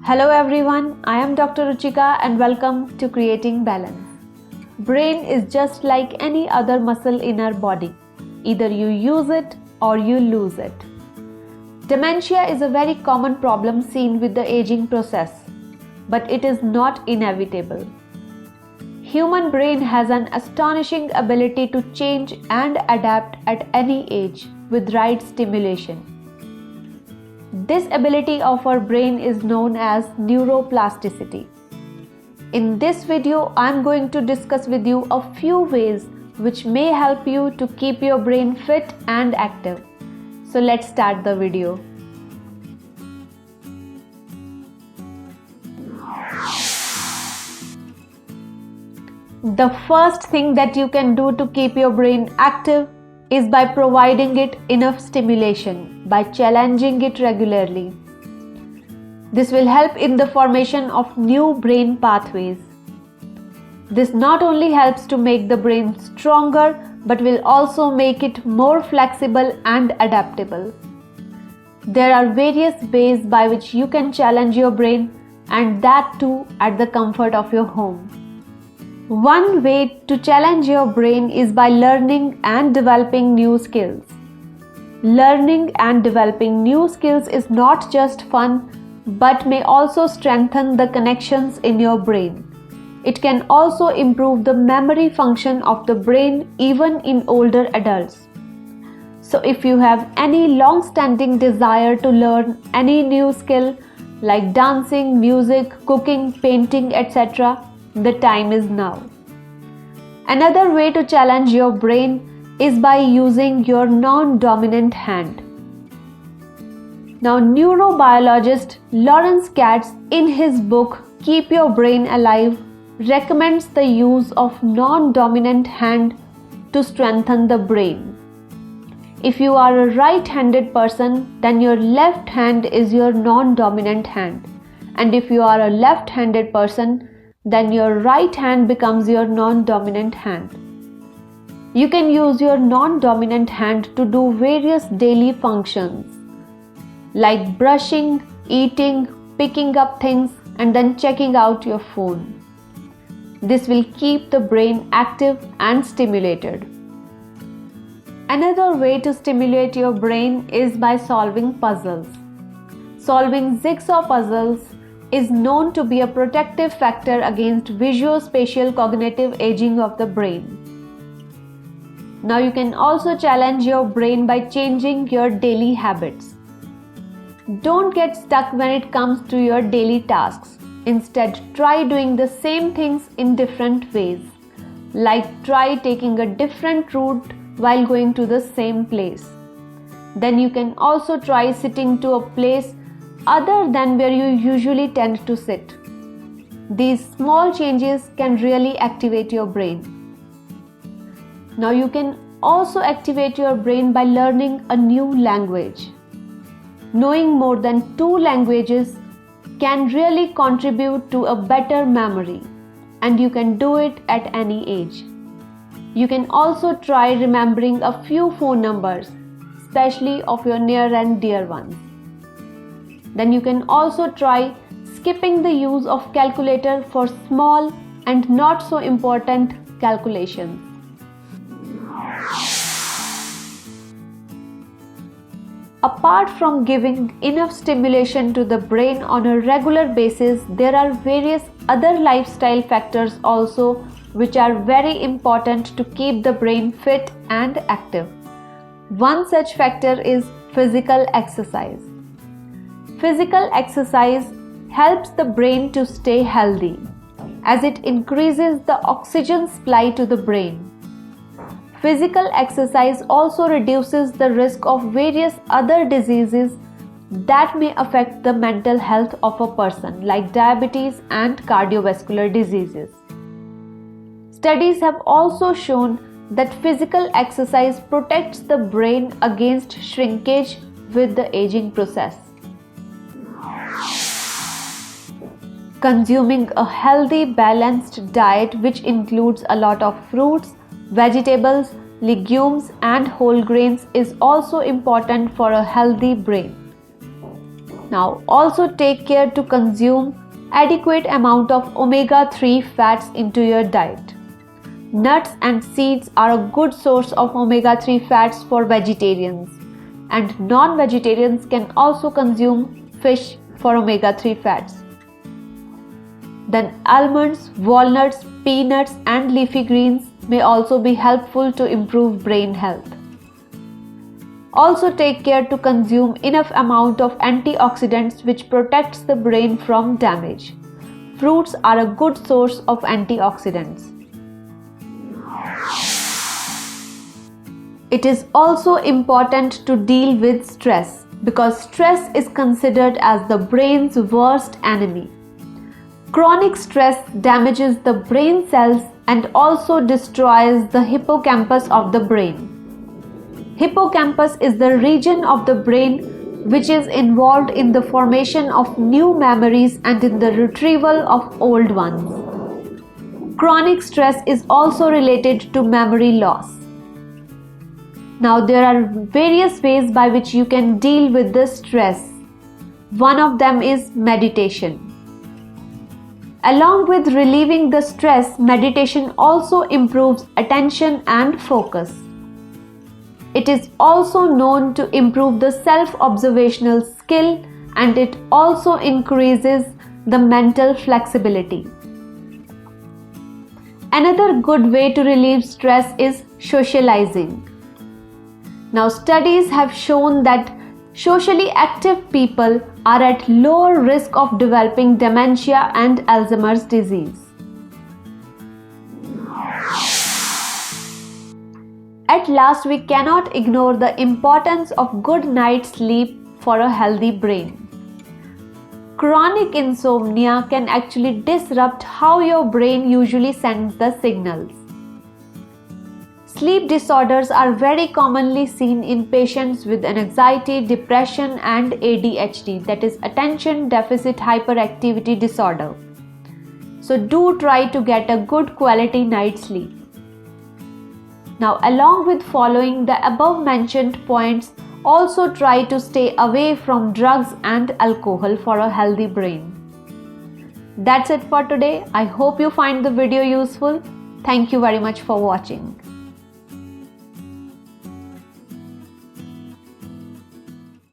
Hello everyone, I am Dr. Ruchika and welcome to Creating Balance. Brain is just like any other muscle in our body. Either you use it or you lose it. Dementia is a very common problem seen with the aging process, but it is not inevitable. Human brain has an astonishing ability to change and adapt at any age with right stimulation. This ability of our brain is known as neuroplasticity. In this video, I am going to discuss with you a few ways which may help you to keep your brain fit and active. So let's start the video. The first thing that you can do to keep your brain active is by providing it enough stimulation, by challenging it regularly. This will help in the formation of new brain pathways. This not only helps to make the brain stronger, but will also make it more flexible and adaptable. There are various ways by which you can challenge your brain, and that too at the comfort of your home. One way to challenge your brain is by learning and developing new skills. Learning and developing new skills is not just fun, but may also strengthen the connections in your brain. It can also improve the memory function of the brain even in older adults. So if you have any long-standing desire to learn any new skill like dancing, music, cooking, painting, etc., the time is now. Another way to challenge your brain is by using your non-dominant hand. Now, neurobiologist Lawrence Katz in his book Keep Your Brain Alive recommends the use of non-dominant hand to strengthen the brain. If you are a right-handed person, then your left hand is your non-dominant hand. And if you are a left-handed person, then your right hand becomes your non-dominant hand. You can use your non-dominant hand to do various daily functions like brushing, eating, picking up things, and then checking out your phone. This will keep the brain active and stimulated. Another way to stimulate your brain is by solving puzzles. Solving jigsaw puzzles is known to be a protective factor against visuospatial cognitive aging of the brain. Now you can also challenge your brain by changing your daily habits. Don't get stuck when it comes to your daily tasks. Instead, try doing the same things in different ways. Like try taking a different route while going to the same place. Then you can also try sitting to a place other than where you usually tend to sit. These small changes can really activate your brain. Now you can also activate your brain by learning a new language. Knowing more than 2 languages can really contribute to a better memory, and you can do it at any age. You can also try remembering a few phone numbers, especially of your near and dear ones. Then you can also try skipping the use of calculator for small and not so important calculations. Apart from giving enough stimulation to the brain on a regular basis, there are various other lifestyle factors also which are very important to keep the brain fit and active. One such factor is physical exercise. Physical exercise helps the brain to stay healthy as it increases the oxygen supply to the brain. Physical exercise also reduces the risk of various other diseases that may affect the mental health of a person, like diabetes and cardiovascular diseases. Studies have also shown that physical exercise protects the brain against shrinkage with the aging process. Consuming a healthy, balanced diet which includes a lot of fruits, vegetables, legumes and whole grains is also important for a healthy brain. Now also take care to consume adequate amount of omega-3 fats into your diet. Nuts and seeds are a good source of omega-3 fats for vegetarians, and non-vegetarians can also consume fish for omega-3 fats. Then almonds, walnuts, peanuts and leafy greens may also be helpful to improve brain health. Also take care to consume enough amount of antioxidants which protects the brain from damage. Fruits are a good source of antioxidants. It is also important to deal with stress because stress is considered as the brain's worst enemy. Chronic stress damages the brain cells and also destroys the hippocampus of the brain. Hippocampus is the region of the brain which is involved in the formation of new memories and in the retrieval of old ones. Chronic stress is also related to memory loss. Now there are various ways by which you can deal with this stress. One of them is meditation. Along with relieving the stress, meditation also improves attention and focus. It is also known to improve the self-observational skill, and it also increases the mental flexibility. Another good way to relieve stress is socializing. Now studies have shown that socially active people are at lower risk of developing dementia and Alzheimer's disease. At last, we cannot ignore the importance of good night's sleep for a healthy brain. Chronic insomnia can actually disrupt how your brain usually sends the signals. Sleep disorders are very commonly seen in patients with anxiety, depression and ADHD, that is attention deficit hyperactivity disorder. So do try to get a good quality night's sleep. Now along with following the above mentioned points, also try to stay away from drugs and alcohol for a healthy brain. That's it for today. I hope you find the video useful. Thank you very much for watching.